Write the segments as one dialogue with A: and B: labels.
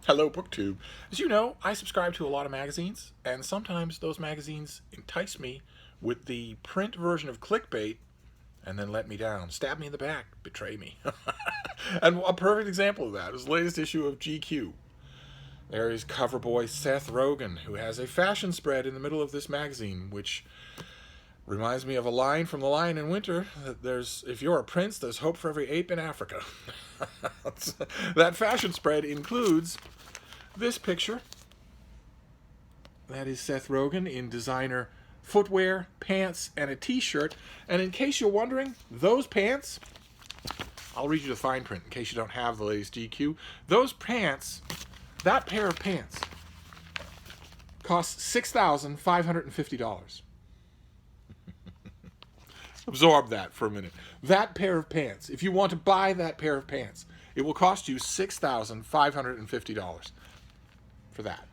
A: Hello, BookTube. As you know, I subscribe to a lot of magazines, and sometimes those magazines entice me with the print version of clickbait and then let me down, stab me in the back, betray me. And a perfect example of that is the latest issue of GQ. There is cover boy Seth Rogen, who has a fashion spread in the middle of this magazine, which reminds me of a line from The Lion in Winter that there's, if you're a prince, there's hope for every ape in Africa. That fashion spread includes this picture. That is Seth Rogen in designer footwear, pants, and a t-shirt. And in case you're wondering, those pants, I'll read you the fine print in case you don't have the latest GQ. Those pants, that pair of pants, costs $6,550. Absorb that for a minute. That pair of pants, if you want to buy that pair of pants, it will cost you $6,550 for that.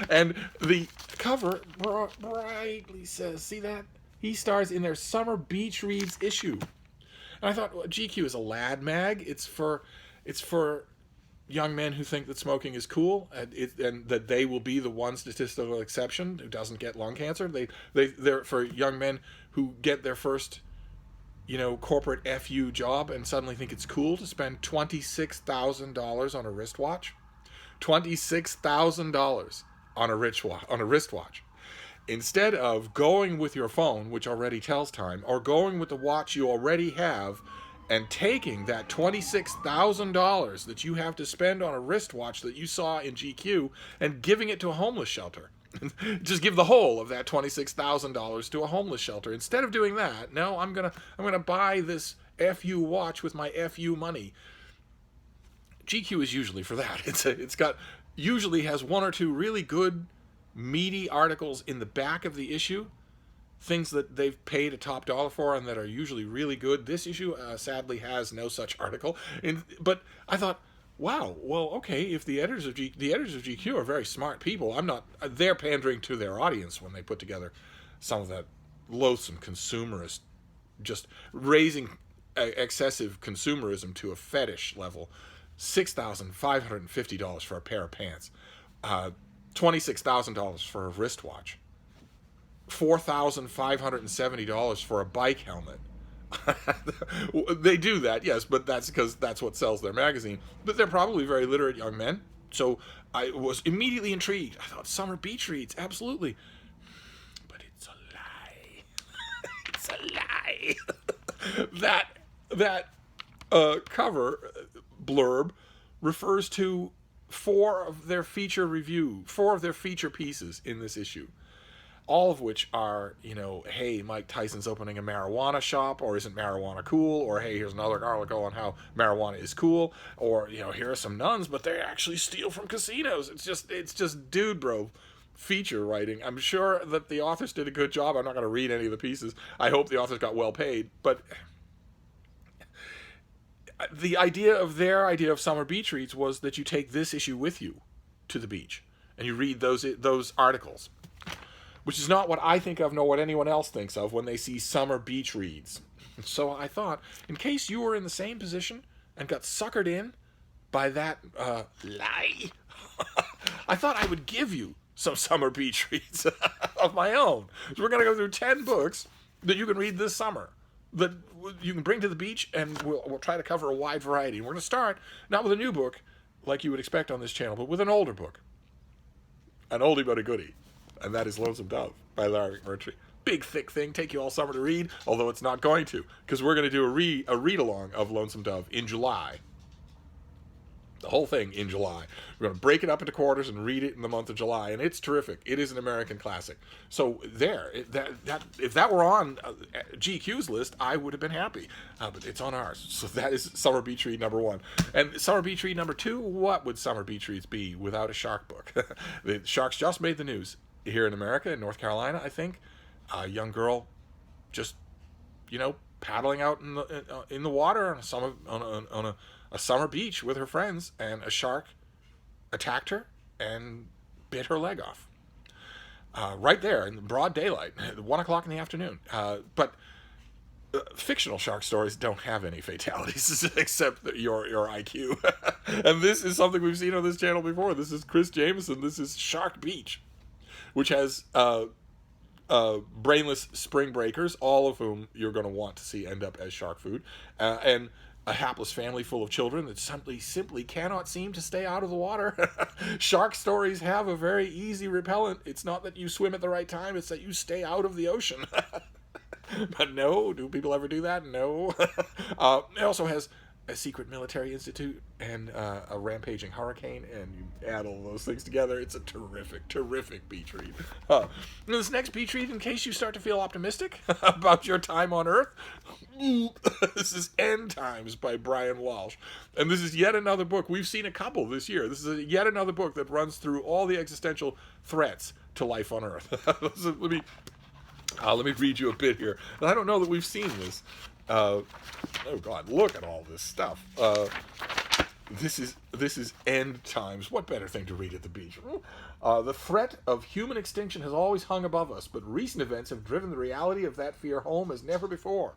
A: And the cover brightly says, see that? He stars in their Summer Beach Reads issue. And I thought, well, GQ is a lad mag. It's for young men who think that smoking is cool, and that they will be the one statistical exception who doesn't get lung cancer. They're for young men who get their first, corporate FU job and suddenly think it's cool to spend $26,000 on a wristwatch. $26,000 on a wristwatch. Instead of going with your phone, which already tells time, or going with the watch you already have and taking that $26,000 that you have to spend on a wristwatch that you saw in GQ and giving it to a homeless shelter. Just give the whole of that $26,000 to a homeless shelter. Instead of doing that, no, I'm gonna buy this FU watch with my FU money. GQ is usually for that. It's got usually has one or two really good meaty articles in the back of the issue, things that they've paid a top dollar for and that are usually really good. This issue sadly has no such article. But I thought, wow, well, okay, if the editors of GQ are very smart people, they're pandering to their audience when they put together some of that loathsome consumerist, just raising excessive consumerism to a fetish level. $6,550 for a pair of pants, $26,000 for a wristwatch, $4,570 for a bike helmet. They do that, yes, but that's because that's what sells their magazine. But they're probably very literate young men. So I was immediately intrigued. I thought, Summer Beach Reads, absolutely. But it's a lie. It's a lie. that cover blurb refers to four of their feature pieces in this issue, all of which are, hey, Mike Tyson's opening a marijuana shop, or isn't marijuana cool, or hey, here's another article on how marijuana is cool, or here are some nuns, but they actually steal from casinos. It's just dude bro feature writing. I'm sure that the authors did a good job. I'm not going to read any of the pieces. I hope the authors got well paid, but the idea of Summer Beach Reads was that you take this issue with you to the beach and you read those articles, which is not what I think of nor what anyone else thinks of when they see Summer Beach Reads. So I thought, in case you were in the same position and got suckered in by that lie, I thought I would give you some Summer Beach Reads of my own. So we're going to go through 10 books that you can read this summer, that you can bring to the beach, and we'll try to cover a wide variety. And we're going to start not with a new book like you would expect on this channel, but with an older book, an oldie but a goodie, and that is Lonesome Dove by Larry McMurtry. Big thick thing, take you all summer to read, although it's not going to, because we're going to do a read along of Lonesome Dove in July. The whole thing in July. We're going to break it up into quarters and read it in the month of July, and it's terrific. It is an American classic. So if that were on GQ's list, I would have been happy. But it's on ours. So that is Summer Beach Read number 1. And Summer Beach Read number 2, what would Summer Beach Reads be without a shark book? The sharks just made the news here in America, in North Carolina, I think. A young girl just, paddling out in the water on a summer beach with her friends, and a shark attacked her and bit her leg off. Right there in broad daylight, 1 o'clock in the afternoon. But fictional shark stories don't have any fatalities except your IQ. And this is something we've seen on this channel before. This is Chris Jameson. This is Shark Beach, which has brainless spring breakers, all of whom you're going to want to see end up as shark food, and a hapless family full of children that simply cannot seem to stay out of the water. Shark stories have a very easy repellent. It's not that you swim at the right time, it's that you stay out of the ocean. But no, do people ever do that? No. It also has a secret military institute and a rampaging hurricane, and you add all those things together, it's a terrific beach read. This next beach read, in case you start to feel optimistic about your time on Earth, this is End Times by Brian Walsh. And this is yet another book. We've seen a couple this year. This is yet another book that runs through all the existential threats to life on Earth. Let me read you a bit here. And I don't know that we've seen this. Oh God, look at all this stuff. This is End Times. What better thing to read at the beach? The threat of human extinction has always hung above us, but recent events have driven the reality of that fear home as never before.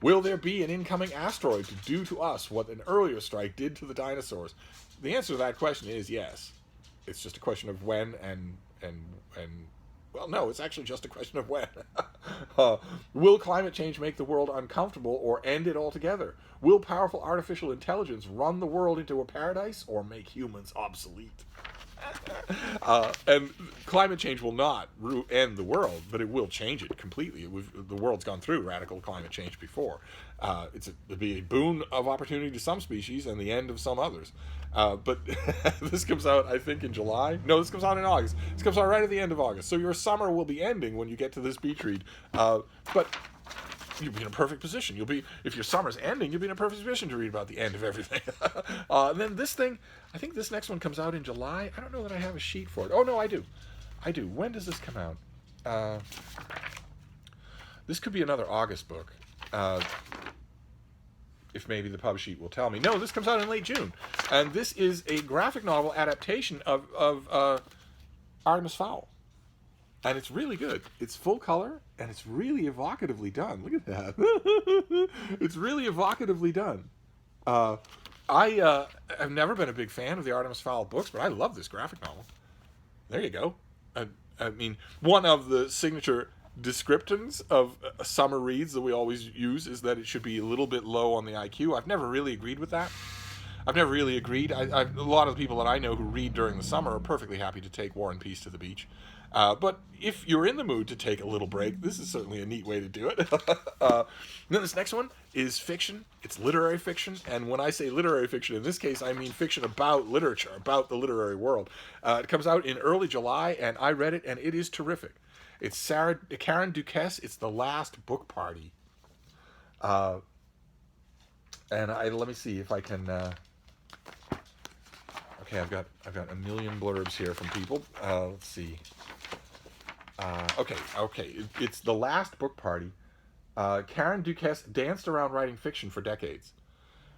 A: Will there be an incoming asteroid to do to us what an earlier strike did to the dinosaurs? The answer to that question is yes. It's just a question of when and well, no, it's actually just a question of when. Will climate change make the world uncomfortable or end it altogether? Will powerful artificial intelligence run the world into a paradise or make humans obsolete? And climate change will not end the world, but it will change it completely. The world's gone through radical climate change before. It'll be a boon of opportunity to some species and the end of some others. But this comes out, I think, in July. No, this comes out in August. This comes out right at the end of August. So your summer will be ending when you get to this beach read. But you'll be in a perfect position. If your summer's ending, you'll be in a perfect position to read about the end of everything. And then this thing, I think this next one comes out in July. I don't know that I have a sheet for it. Oh, no, I do. When does this come out? This could be another August book. If maybe the pub sheet will tell me. No, this comes out in late June. And this is a graphic novel adaptation of Artemis Fowl. And it's really good. It's full color, and it's really evocatively done. Look at that. It's really evocatively done. I have never been a big fan of the Artemis Fowl books, but I love this graphic novel. There you go. I mean, one of the signature descriptors of summer reads that we always use is that it should be a little bit low on the IQ. I've never really agreed with that. A lot of the people that I know who read during the summer are perfectly happy to take War and Peace to the beach. But if you're in the mood to take a little break, this is certainly a neat way to do it. Then this next one is fiction. It's literary fiction. And when I say literary fiction, in this case, I mean fiction about literature, about the literary world. It comes out in early July, and I read it, and it is terrific. It's Karen Duquesne. It's The Last Book Party. And let me see if I can... Okay, I've got a million blurbs here from people. Let's see. Okay. It's The Last Book Party. Karen Duquesne danced around writing fiction for decades.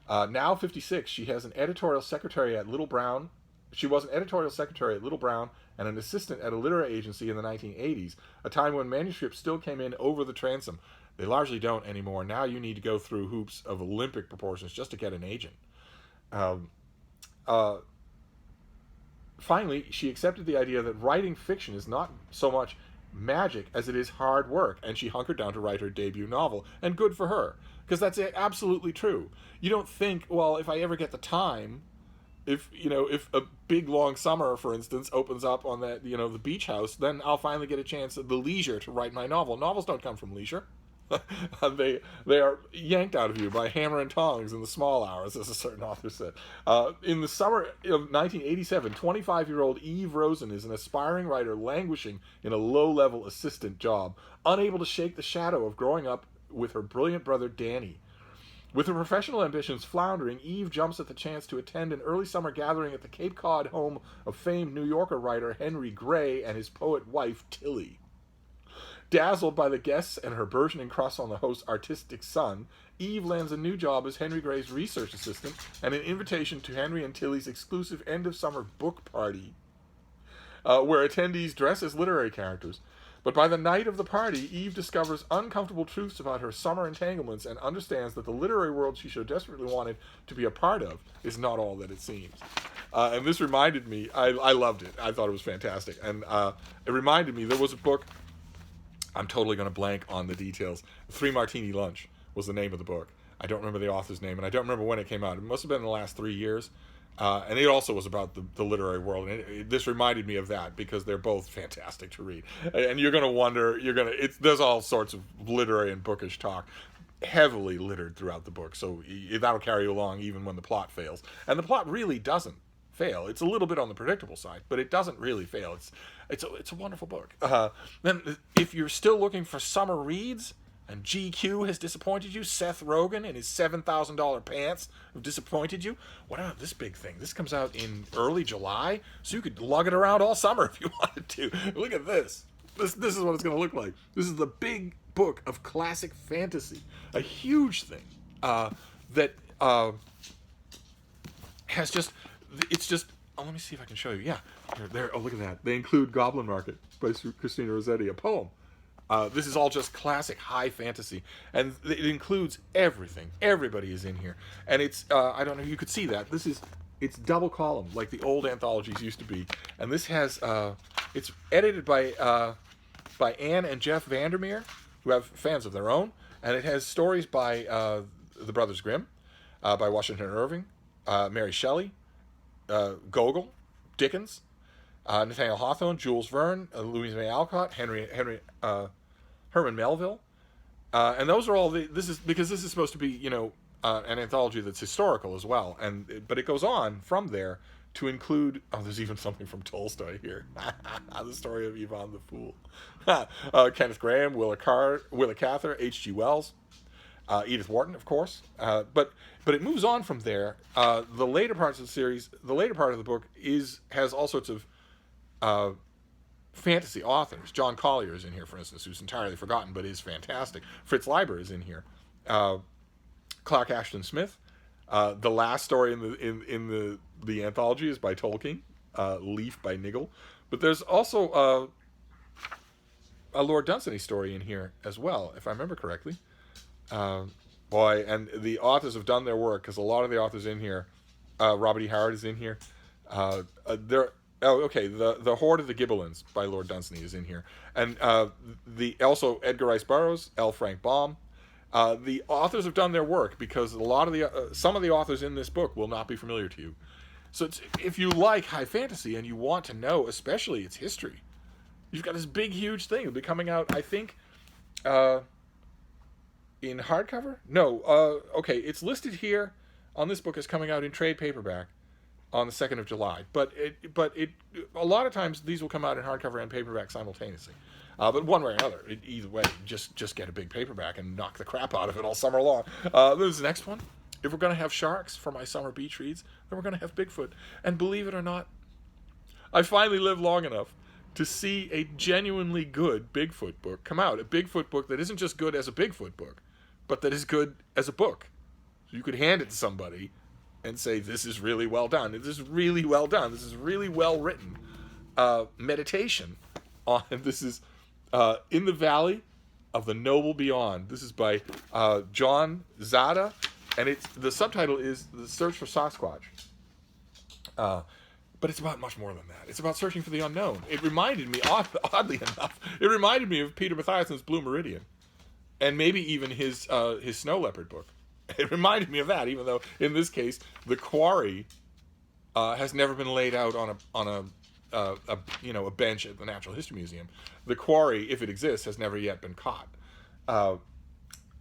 A: Now 56, she has an editorial secretary at Little Brown. She was an editorial secretary at Little Brown and an assistant at a literary agency in the 1980s, a time when manuscripts still came in over the transom. They largely don't anymore. Now you need to go through hoops of Olympic proportions just to get an agent. Finally, she accepted the idea that writing fiction is not so much magic as it is hard work, and she hunkered down to write her debut novel, and good for her, because that's absolutely true. You don't think, well, if I ever get the time, if a big long summer, for instance, opens up on that, the beach house, then I'll finally get a chance at the leisure to write my novel. Novels don't come from leisure. They are yanked out of you by hammer and tongs in the small hours, as a certain author said. In the summer of 1987, 25-year-old Eve Rosen is an aspiring writer languishing in a low-level assistant job, unable to shake the shadow of growing up with her brilliant brother Danny. With her professional ambitions floundering, Eve jumps at the chance to attend an early summer gathering at the Cape Cod home of famed New Yorker writer Henry Gray and his poet wife Tilly. Dazzled by the guests and her burgeoning crush on the host's artistic son, Eve lands a new job as Henry Gray's research assistant and an invitation to Henry and Tilly's exclusive end-of-summer book party, where attendees dress as literary characters. But by the night of the party, Eve discovers uncomfortable truths about her summer entanglements and understands that the literary world she so desperately wanted to be a part of is not all that it seems. And this reminded me, I loved it. I thought it was fantastic. And it reminded me, there was a book, I'm totally going to blank on the details. Three Martini Lunch was the name of the book. I don't remember the author's name, and I don't remember when it came out. It must have been in the last 3 years. And it also was about the literary world. And this reminded me of that because they're both fantastic to read. And you're going to wonder, there's all sorts of literary and bookish talk heavily littered throughout the book. So that'll carry you along even when the plot fails. And the plot really doesn't fail. It's a little bit on the predictable side, but it doesn't really fail. It's a wonderful book. Then if you're still looking for summer reads, and GQ has disappointed you, Seth Rogen and his $7,000 pants have disappointed you, what about this big thing? This comes out in early July, so you could lug it around all summer if you wanted to. Look at this. This is what it's going to look like. This is the big book of classic fantasy. A huge thing that has just... It's just... Oh, let me see if I can show you. Yeah. There. Oh, look at that. They include Goblin Market by Christina Rossetti, a poem. This is all just classic high fantasy, and it includes everything. Everybody is in here, and it's I don't know if you could see that. It's double column like the old anthologies used to be, and this has it's edited by Anne and Jeff Vandermeer, who have fans of their own, and it has stories by the Brothers Grimm, by Washington Irving, Mary Shelley, Gogol, Dickens, Nathaniel Hawthorne, Jules Verne, Louise May Alcott, Herman Melville, and those are all this is supposed to be an anthology that's historical as well, but it goes on from there to include there's even something from Tolstoy here, the story of Ivan the Fool, Kenneth Grahame, Willa Cather, H.G. Wells, Edith Wharton, of course, but it moves on from there. The later parts of the series, the later part of the book has all sorts of fantasy authors. John Collier is in here, for instance, who's entirely forgotten but is fantastic. Fritz Leiber is in here. Clark Ashton Smith. The last story in the anthology is by Tolkien. Leaf by Niggle. But there's also a Lord Dunsany story in here as well, if I remember correctly. Boy, and the authors have done their work, because a lot of the authors in here, Robert E. Howard is in here. The Hoard of the Gibelins by Lord Dunsany is in here, and also Edgar Rice Burroughs, L. Frank Baum. The authors have done their work, because a lot of some of the authors in this book will not be familiar to you. So if you like high fantasy and you want to know, especially its history, you've got this big, huge thing. It'll be coming out, I think, in hardcover. No, it's listed here on this book as coming out in trade paperback on the 2nd of July. But a lot of times these will come out in hardcover and paperback simultaneously. But one way or another, either way, just get a big paperback and knock the crap out of it all summer long. There's the next one. If we're going to have sharks for my summer beach reads, then we're going to have Bigfoot. And believe it or not, I finally lived long enough to see a genuinely good Bigfoot book come out. A Bigfoot book that isn't just good as a Bigfoot book, but that is good as a book. So you could hand it to somebody and say, this is really well done. This is really well done. This is really well written. Meditation on this is In the Valley of the Noble Beyond. This is by John Zada, and the subtitle is The Search for Sasquatch. But it's about much more than that. It's about searching for the unknown. It reminded me, oddly enough, of Peter Mathiassen's Blue Meridian, and maybe even his Snow Leopard book. It reminded me of that, even though in this case the quarry has never been laid out on a bench at the Natural History Museum. The quarry, if it exists, has never yet been caught. But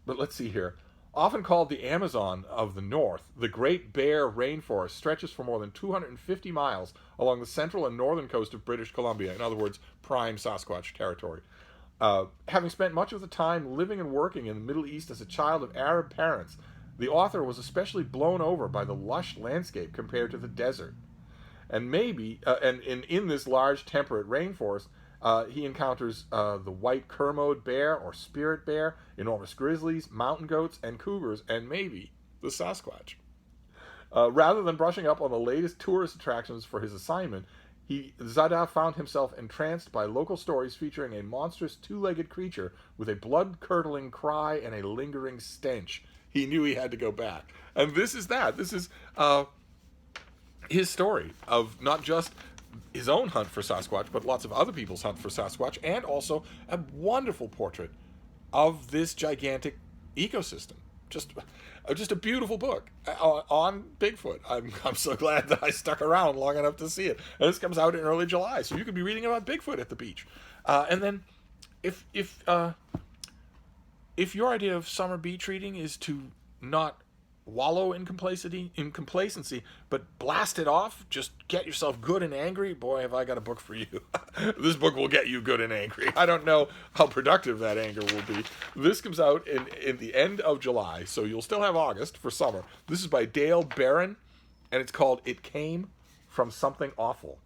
A: let's see here. Often called the Amazon of the North, the Great Bear Rainforest stretches for more than 250 miles along the central and northern coast of British Columbia. In other words, prime Sasquatch territory. Having spent much of the time living and working in the Middle East as a child of Arab parents, the author was especially blown over by the lush landscape compared to the desert. And in this large temperate rainforest, he encounters the white Kermode bear or spirit bear, enormous grizzlies, mountain goats, and cougars, and maybe the Sasquatch. Rather than brushing up on the latest tourist attractions for his assignment, Zada found himself entranced by local stories featuring a monstrous two-legged creature with a blood-curdling cry and a lingering stench. He knew he had to go back. And this is that. This is his story of not just his own hunt for Sasquatch, but lots of other people's hunt for Sasquatch, and also a wonderful portrait of this gigantic ecosystem. Just a beautiful book on Bigfoot. I'm so glad that I stuck around long enough to see it. And this comes out in early July, so you could be reading about Bigfoot at the beach. And then, if your idea of summer beach reading is to not wallow in complacency, but blast it off, just get yourself good and angry, boy, have I got a book for you. This book will get you good and angry. I don't know how productive that anger will be. This comes out in the end of July, so you'll still have August for summer. This is by Dale Barron, and it's called It Came From Something Awful.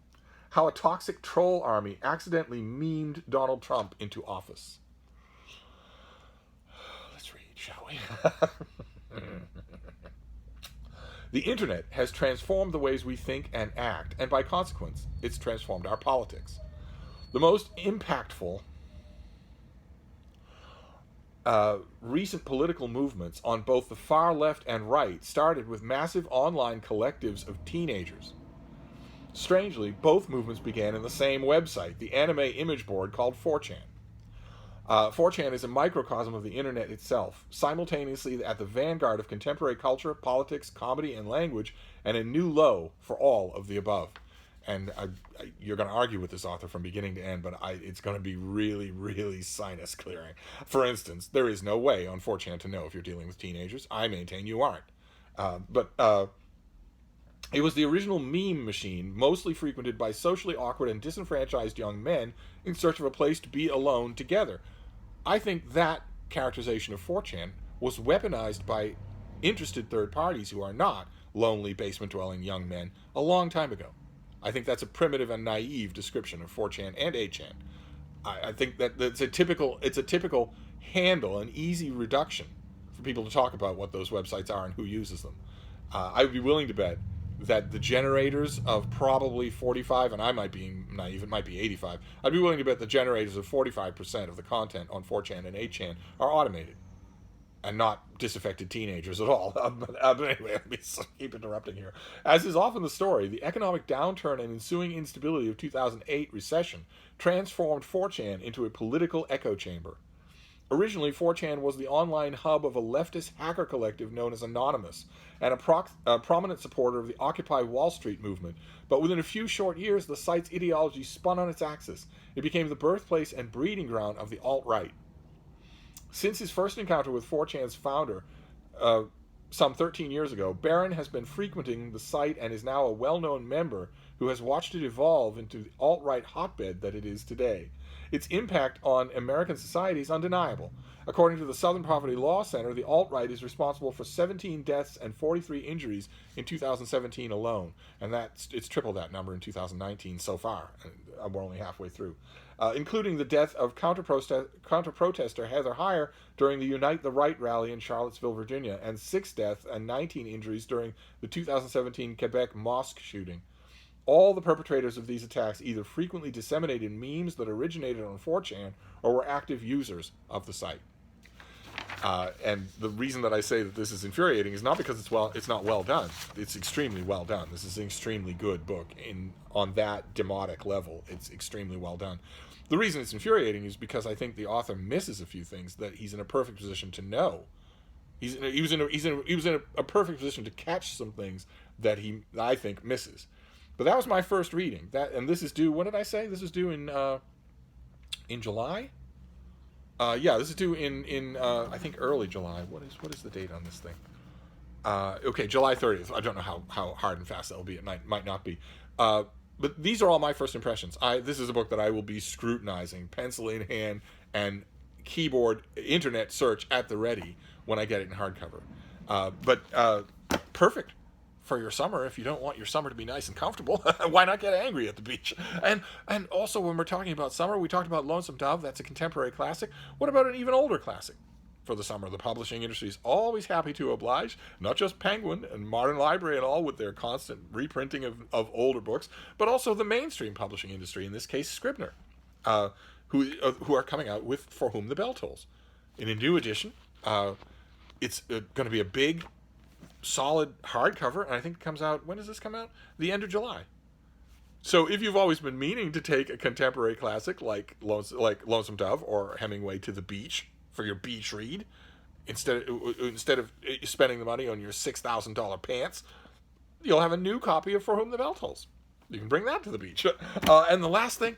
A: How a Toxic Troll Army Accidentally Memed Donald Trump into Office. Let's read, shall we? The internet has transformed the ways we think and act, and by consequence, it's transformed our politics. The most impactful recent political movements on both the far left and right started with massive online collectives of teenagers. Strangely, both movements began in the same website, the anime image board called 4chan. 4chan is a microcosm of the internet itself, simultaneously at the vanguard of contemporary culture, politics, comedy, and language, and a new low for all of the above. And you're going to argue with this author from beginning to end, but it's going to be really, really sinus clearing. For instance, there is no way on 4chan to know if you're dealing with teenagers. I maintain you aren't. But it was the original meme machine, mostly frequented by socially awkward and disenfranchised young men in search of a place to be alone together. I think that characterization of 4chan was weaponized by interested third parties who are not lonely, basement-dwelling young men a long time ago. I think that's a primitive and naive description of 4chan and 8chan. I think that it's a typical handle, an easy reduction for people to talk about what those websites are and who uses them. I would be willing to bet that the generators of probably 45, and I might be naive, it might be 85, I'd be willing to bet the generators of 45% of the content on 4chan and 8chan are automated and not disaffected teenagers at all. But anyway, let me keep interrupting here. As is often the story, the economic downturn and ensuing instability of 2008 recession transformed 4chan into a political echo chamber. Originally, 4chan was the online hub of a leftist hacker collective known as Anonymous, and a prominent supporter of the Occupy Wall Street movement. But within a few short years, the site's ideology spun on its axis. It became the birthplace and breeding ground of the alt-right. Since his first encounter with 4chan's founder, some 13 years ago, Barron has been frequenting the site and is now a well-known member who has watched it evolve into the alt-right hotbed that it is today. Its impact on American society is undeniable. According to the Southern Poverty Law Center, the alt-right is responsible for 17 deaths and 43 injuries in 2017 alone. And it's triple that number in 2019 so far. And we're only halfway through. Including the death of counter-protester Heather Heyer during the Unite the Right rally in Charlottesville, Virginia, and 6 deaths and 19 injuries during the 2017 Quebec mosque shooting. All the perpetrators of these attacks either frequently disseminated memes that originated on 4chan or were active users of the site. And the reason that I say that this is infuriating is not because it's not well done. It's extremely well done. This is an extremely good book on that demotic level. It's extremely well done. The reason it's infuriating is because I think the author misses a few things that he's in a perfect position to know. He was in a perfect position to catch some things that I think misses. But that was my first reading. And this is due. When did I say this is due in July? This is due in I think early July. What is the date on this thing? Okay, July 30th. I don't know how hard and fast that will be. It might not be. But these are all my first impressions. This is a book that I will be scrutinizing, pencil in hand, and keyboard internet search at the ready when I get it in hardcover. But perfect for your summer. If you don't want your summer to be nice and comfortable, why not get angry at the beach? And also, when we're talking about summer, we talked about Lonesome Dove. That's a contemporary classic. What about an even older classic? for the summer. The publishing industry is always happy to oblige, not just Penguin and Modern Library and all with their constant reprinting of older books, but also the mainstream publishing industry, in this case Scribner, who are coming out with For Whom the Bell Tolls. In a new edition, it's going to be a big, solid hardcover, and I think it comes out, when does this come out? The end of July. So if you've always been meaning to take a contemporary classic like Lonesome Dove or Hemingway to the beach for your beach read, instead of spending the money on your $6,000 pants, you'll have a new copy of For Whom the Bell Tolls. You can bring that to the beach. And the last thing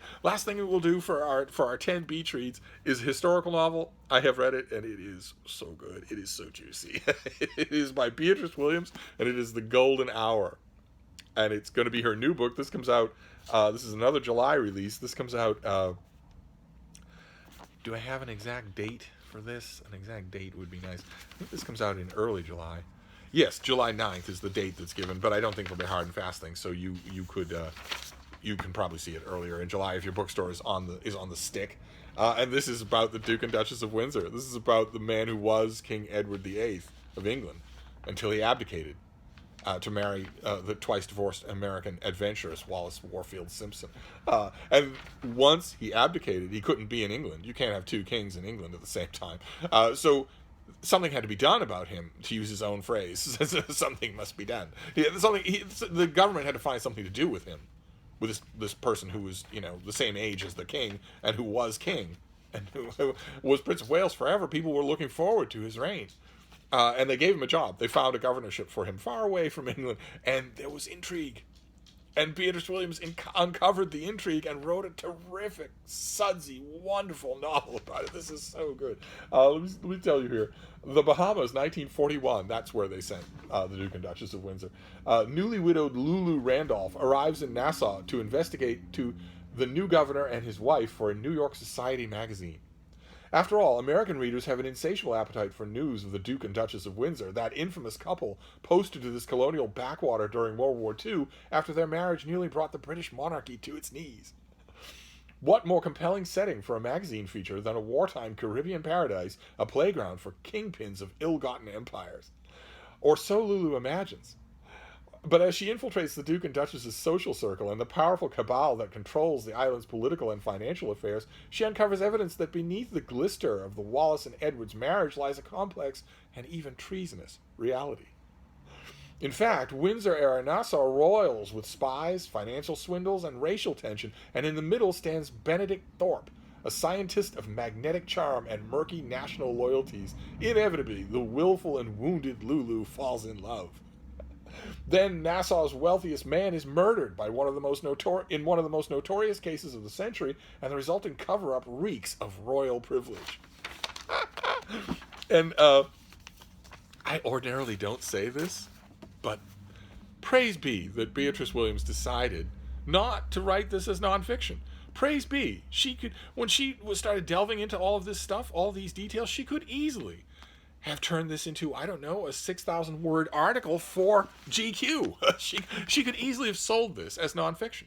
A: we'll do for our 10 beach reads is a historical novel. I have read it, and it is so good. It is so juicy. It is by Beatrice Williams, and it is The Golden Hour. And it's going to be her new book. This comes out, this is another July release. This comes out, do I have an exact date for this? An exact date would be nice. I think this comes out in early July. Yes, July 9th is the date that's given, but I don't think it'll be hard and fast thing. So you can probably see it earlier in July if your bookstore is on the stick. And this is about the Duke and Duchess of Windsor. This is about the man who was King Edward VIII of England until he abdicated to marry the twice divorced American adventuress Wallis Warfield Simpson. And once he abdicated, he couldn't be in England. You can't have two kings in England at the same time. So something had to be done about him, to use his own phrase. Something must be done. The government had to find something to do with him, with this person who was, the same age as the king, and who was king, and who was Prince of Wales forever. People were looking forward to his reign. And they gave him a job. They found a governorship for him far away from England, and there was intrigue. And Beatrice Williams uncovered the intrigue and wrote a terrific, sudsy, wonderful novel about it. This is so good. Let me tell you here. The Bahamas, 1941. That's where they sent the Duke and Duchess of Windsor. Newly widowed Lulu Randolph arrives in Nassau to investigate to the new governor and his wife for a New York Society magazine. After all, American readers have an insatiable appetite for news of the Duke and Duchess of Windsor, that infamous couple posted to this colonial backwater during World War II after their marriage nearly brought the British monarchy to its knees. What more compelling setting for a magazine feature than a wartime Caribbean paradise, a playground for kingpins of ill-gotten empires? Or so Lulu imagines. But as she infiltrates the Duke and Duchess's social circle and the powerful cabal that controls the island's political and financial affairs, she uncovers evidence that beneath the glister of the Wallis and Edwards marriage lies a complex and even treasonous reality. In fact, Windsor-era Nassau roils with spies, financial swindles, and racial tension, and in the middle stands Benedict Thorpe, a scientist of magnetic charm and murky national loyalties. Inevitably, the willful and wounded Lulu falls in love. Then Nassau's wealthiest man is murdered by one of the most notorious cases of the century, and the resulting cover-up reeks of royal privilege. And I ordinarily don't say this, but praise be that Beatrice Williams decided not to write this as nonfiction. Praise be, when she started delving into all of this stuff, all these details, she could easily have turned this into, I don't know, a 6,000-word article for GQ. She could easily have sold this as nonfiction.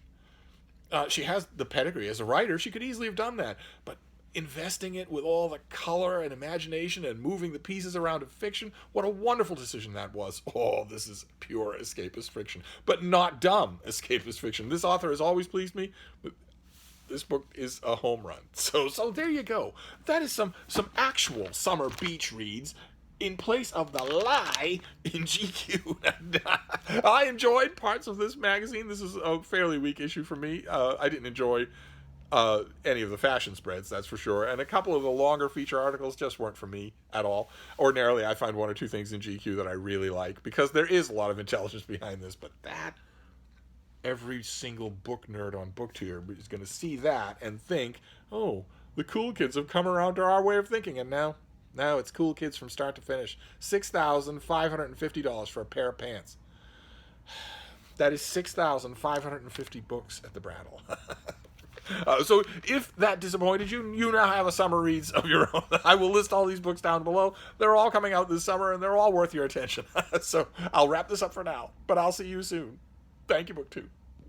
A: She has the pedigree as a writer. She could easily have done that. But investing it with all the color and imagination and moving the pieces around of fiction, what a wonderful decision that was. Oh, this is pure escapist fiction, but not dumb escapist fiction. This author has always pleased me. This book is a home run. So there you go. That is some actual summer beach reads in place of the lie in GQ. I enjoyed parts of this magazine. This is a fairly weak issue for me. I didn't enjoy any of the fashion spreads, that's for sure. And a couple of the longer feature articles just weren't for me at all. Ordinarily, I find one or two things in GQ that I really like because there is a lot of intelligence behind this, but that... every single book nerd on BookTube is going to see that and think, oh, the cool kids have come around to our way of thinking, and now it's cool kids from start to finish. $6,550 for a pair of pants. That is 6,550 books at the Brattle. So if that disappointed you, you now have a summer reads of your own. I will list all these books down below. They're all coming out this summer, and they're all worth your attention. So I'll wrap this up for now, but I'll see you soon. Thank you, BookTube.